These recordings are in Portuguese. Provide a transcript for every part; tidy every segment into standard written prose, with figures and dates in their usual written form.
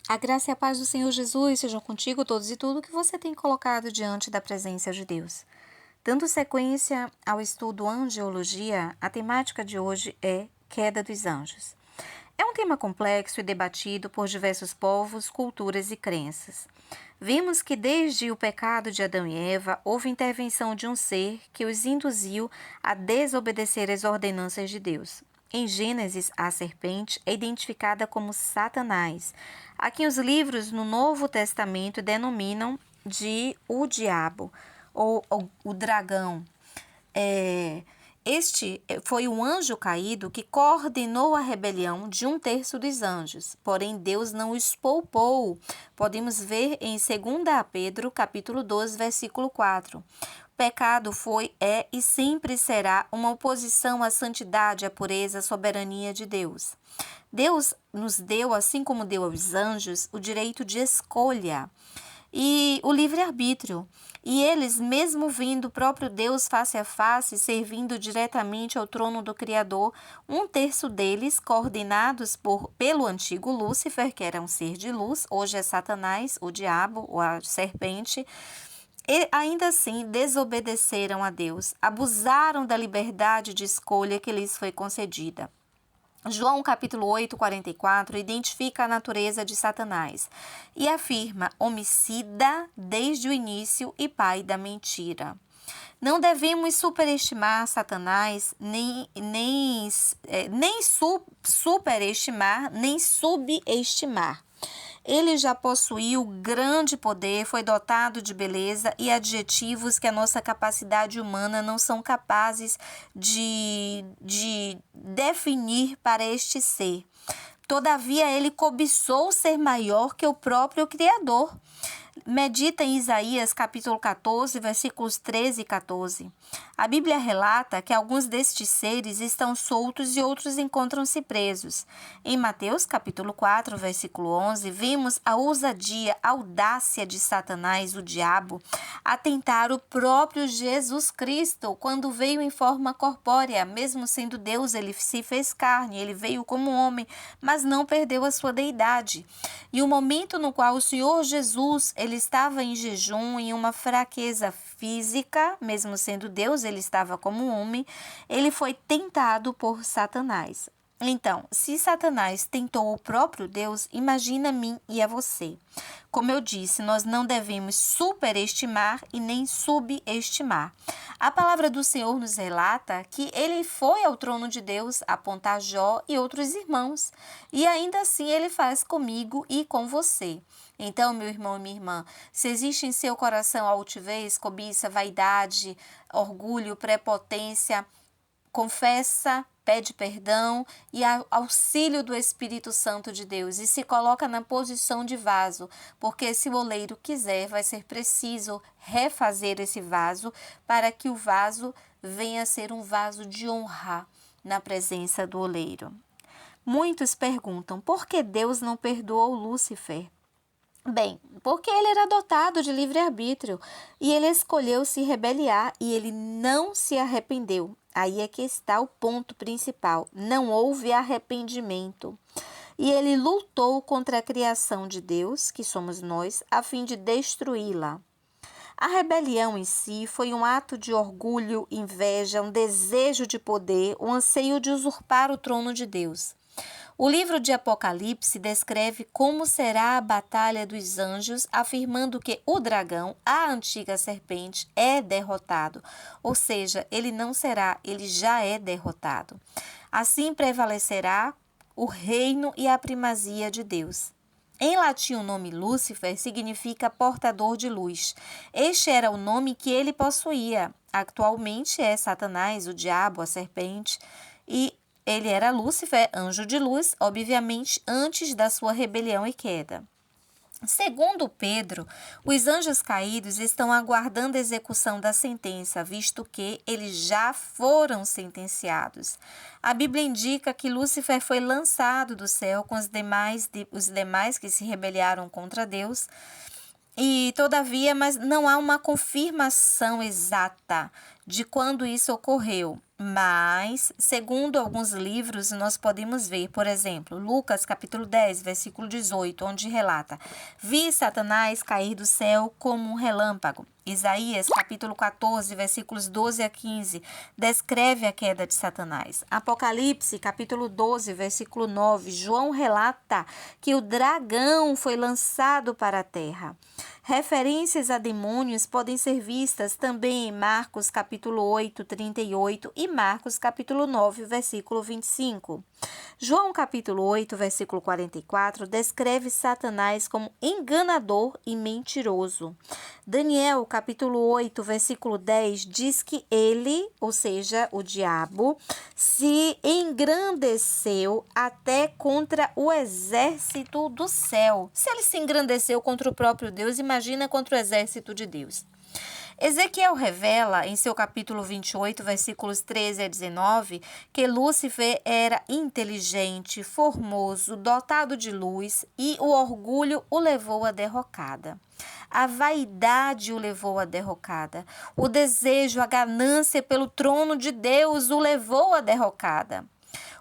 A graça e a paz do Senhor Jesus sejam contigo todos e tudo que você tem colocado diante da presença de Deus. Dando sequência ao estudo Angeologia, a temática de hoje é Queda dos Anjos. É um tema complexo e debatido por diversos povos, culturas e crenças. Vimos que desde o pecado de Adão e Eva, houve intervenção de um ser que os induziu a desobedecer as ordenanças de Deus. Em Gênesis, a serpente é identificada como Satanás, a quem os livros no Novo Testamento denominam de o diabo ou o dragão. Este foi o anjo caído que coordenou a rebelião de 1/3 dos anjos, porém Deus não os poupou. Podemos ver em 2 Pedro, capítulo 12, versículo 4. O pecado foi, é e sempre será uma oposição à santidade, à pureza, à soberania de Deus. Deus nos deu, assim como deu aos anjos, o direito de escolha e o livre-arbítrio. E eles, mesmo vindo o próprio Deus face a face, servindo diretamente ao trono do Criador, 1/3 deles, coordenados pelo antigo Lúcifer, que era um ser de luz, hoje é Satanás, o diabo, ou a serpente, e ainda assim desobedeceram a Deus, abusaram da liberdade de escolha que lhes foi concedida. João capítulo 8, 44 identifica a natureza de Satanás e afirma homicida desde o início e pai da mentira. Não devemos superestimar Satanás, nem superestimar, nem subestimar. Ele já possuiu grande poder, foi dotado de beleza e adjetivos que a nossa capacidade humana não são capazes de definir para este ser. Todavia, ele cobiçou ser maior que o próprio Criador. Medita em Isaías capítulo 14, versículos 13 e 14. A Bíblia relata que alguns destes seres estão soltos e outros encontram-se presos. Em Mateus capítulo 4, versículo 11, vimos a ousadia, a audácia de Satanás, o diabo, a tentar o próprio Jesus Cristo quando veio em forma corpórea. Mesmo sendo Deus, ele se fez carne, ele veio como homem, mas não perdeu a sua deidade. E o momento no qual o Senhor Jesus, ele estava em jejum, em uma fraqueza física, mesmo sendo Deus, ele estava como homem, ele foi tentado por Satanás. Então, se Satanás tentou o próprio Deus, imagina a mim e a você. Como eu disse, nós não devemos superestimar e nem subestimar. A palavra do Senhor nos relata que ele foi ao trono de Deus apontar Jó e outros irmãos, e ainda assim ele faz comigo e com você. Então, meu irmão e minha irmã, se existe em seu coração altivez, cobiça, vaidade, orgulho, prepotência, confessa, pede perdão e auxílio do Espírito Santo de Deus e se coloca na posição de vaso, porque se o oleiro quiser, vai ser preciso refazer esse vaso para que o vaso venha a ser um vaso de honra na presença do oleiro. Muitos perguntam, por que Deus não perdoou Lúcifer? Bem, porque ele era dotado de livre-arbítrio e ele escolheu se rebeliar e ele não se arrependeu. Aí é que está o ponto principal, não houve arrependimento. E ele lutou contra a criação de Deus, que somos nós, a fim de destruí-la. A rebelião em si foi um ato de orgulho, inveja, um desejo de poder, um anseio de usurpar o trono de Deus. O livro de Apocalipse descreve como será a batalha dos anjos, afirmando que o dragão, a antiga serpente, é derrotado. Ou seja, ele não será, ele já é derrotado. Assim prevalecerá o reino e a primazia de Deus. Em latim, o nome Lúcifer significa portador de luz. Este era o nome que ele possuía. Atualmente é Satanás, o diabo, a serpente, e ele era Lúcifer, anjo de luz, obviamente antes da sua rebelião e queda. Segundo Pedro, os anjos caídos estão aguardando a execução da sentença, visto que eles já foram sentenciados. A Bíblia indica que Lúcifer foi lançado do céu com os demais que se rebelaram contra Deus. E, todavia, mas não há uma confirmação exata de quando isso ocorreu, mas, segundo alguns livros, nós podemos ver, por exemplo, Lucas capítulo 10, versículo 18, onde relata: Vi Satanás cair do céu como um relâmpago. Isaías capítulo 14, versículos 12 a 15, descreve a queda de Satanás. Apocalipse capítulo 12, versículo 9, João relata que o dragão foi lançado para a terra. Referências a demônios podem ser vistas também em Marcos capítulo 8, 38 e Marcos capítulo 9, versículo 25. João capítulo 8, versículo 44, descreve Satanás como enganador e mentiroso. Daniel capítulo 8, versículo 10, diz que ele, ou seja, o diabo, se engrandeceu até contra o exército do céu. Se ele se engrandeceu contra o próprio Deus, imagina contra o exército de Deus. Ezequiel revela, em seu capítulo 28, versículos 13 a 19, que Lúcifer era inteligente, formoso, dotado de luz e o orgulho o levou à derrocada. A vaidade o levou à derrocada. O desejo, a ganância pelo trono de Deus o levou à derrocada.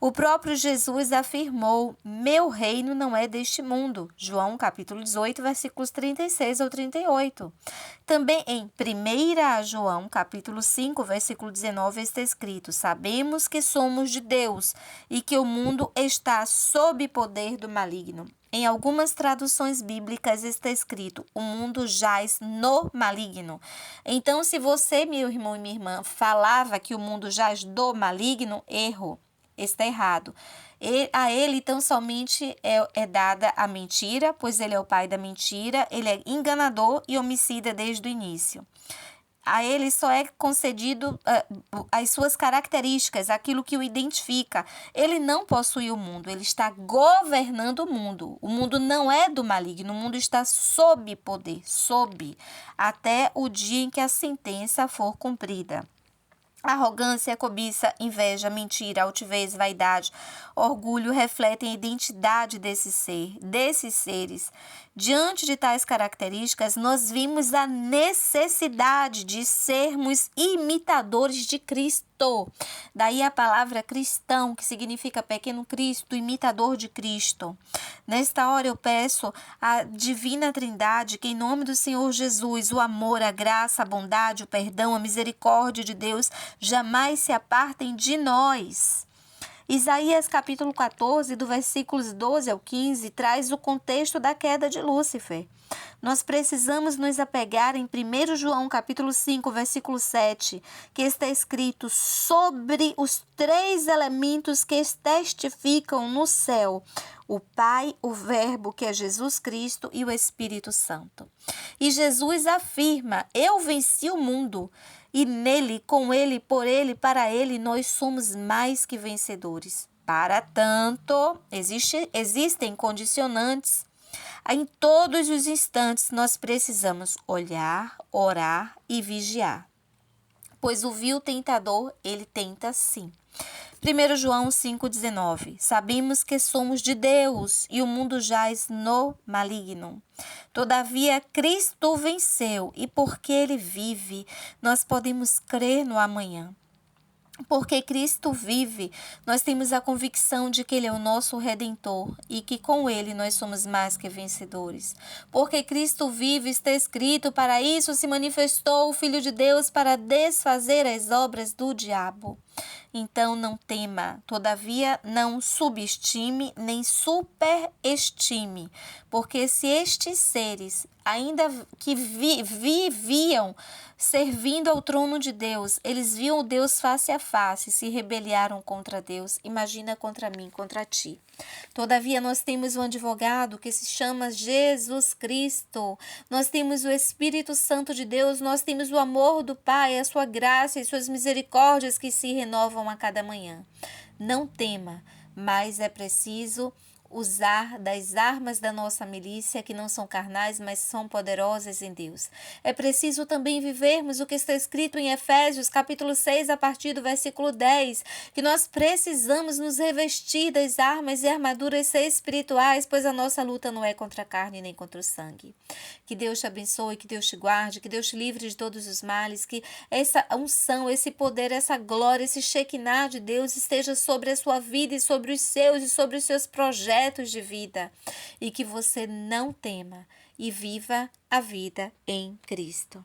O próprio Jesus afirmou: meu reino não é deste mundo. João capítulo 18, versículos 36 ao 38. Também em 1 João capítulo 5, versículo 19 está escrito: sabemos que somos de Deus e que o mundo está sob poder do maligno. Em algumas traduções bíblicas está escrito: o mundo jaz no maligno. Então, se você, meu irmão e minha irmã, falava que o mundo jaz do maligno, erro. Está errado. A ele tão somente é dada a mentira, pois ele é o pai da mentira, ele é enganador e homicida desde o início. A ele só é concedido as suas características, aquilo que o identifica. Ele não possui o mundo, ele está governando o mundo. O mundo não é do maligno, o mundo está sob poder, até o dia em que a sentença for cumprida. Arrogância, cobiça, inveja, mentira, altivez, vaidade, orgulho refletem a identidade desses seres. Diante de tais características, nós vimos a necessidade de sermos imitadores de Cristo. Daí a palavra cristão, que significa pequeno Cristo, imitador de Cristo. Nesta hora eu peço à Divina Trindade que, em nome do Senhor Jesus, o amor, a graça, a bondade, o perdão, a misericórdia de Deus jamais se apartem de nós. Isaías capítulo 14, do versículos 12 ao 15, traz o contexto da queda de Lúcifer. Nós precisamos nos apegar em 1 João capítulo 5, versículo 7, que está escrito: sobre os três elementos que testificam no céu, o Pai, o Verbo, que é Jesus Cristo, e o Espírito Santo. E Jesus afirma: eu venci o mundo. E nele, com ele, por ele, para ele, nós somos mais que vencedores. Para tanto, existem condicionantes. Em todos os instantes, nós precisamos olhar, orar e vigiar. Pois o vil tentador, ele tenta sim. 1 João 5,19. Sabemos que somos de Deus e o mundo jaz no maligno. Todavia, Cristo venceu e porque Ele vive, nós podemos crer no amanhã. Porque Cristo vive, nós temos a convicção de que Ele é o nosso Redentor e que com Ele nós somos mais que vencedores. Porque Cristo vive, está escrito: para isso se manifestou o Filho de Deus, para desfazer as obras do diabo. Então não tema, todavia não subestime nem superestime, porque se estes seres, ainda que viviam servindo ao trono de Deus, eles viam Deus face a face, se rebelaram contra Deus, imagina contra mim, contra ti. Todavia nós temos um advogado que se chama Jesus Cristo, nós temos o Espírito Santo de Deus, nós temos o amor do Pai, a sua graça e suas misericórdias que se renovam a cada manhã. Não tema, mas é preciso usar das armas da nossa milícia, que não são carnais, mas são poderosas em Deus. É preciso também vivermos o que está escrito em Efésios, capítulo 6, a partir do versículo 10, que nós precisamos nos revestir das armas e armaduras espirituais, pois a nossa luta não é contra a carne nem contra o sangue. Que Deus te abençoe, que Deus te guarde, que Deus te livre de todos os males, que essa unção, esse poder, essa glória, esse Shekinah de Deus esteja sobre a sua vida e sobre os seus e sobre os seus projetos de vida, e que você não tema e viva a vida em Cristo.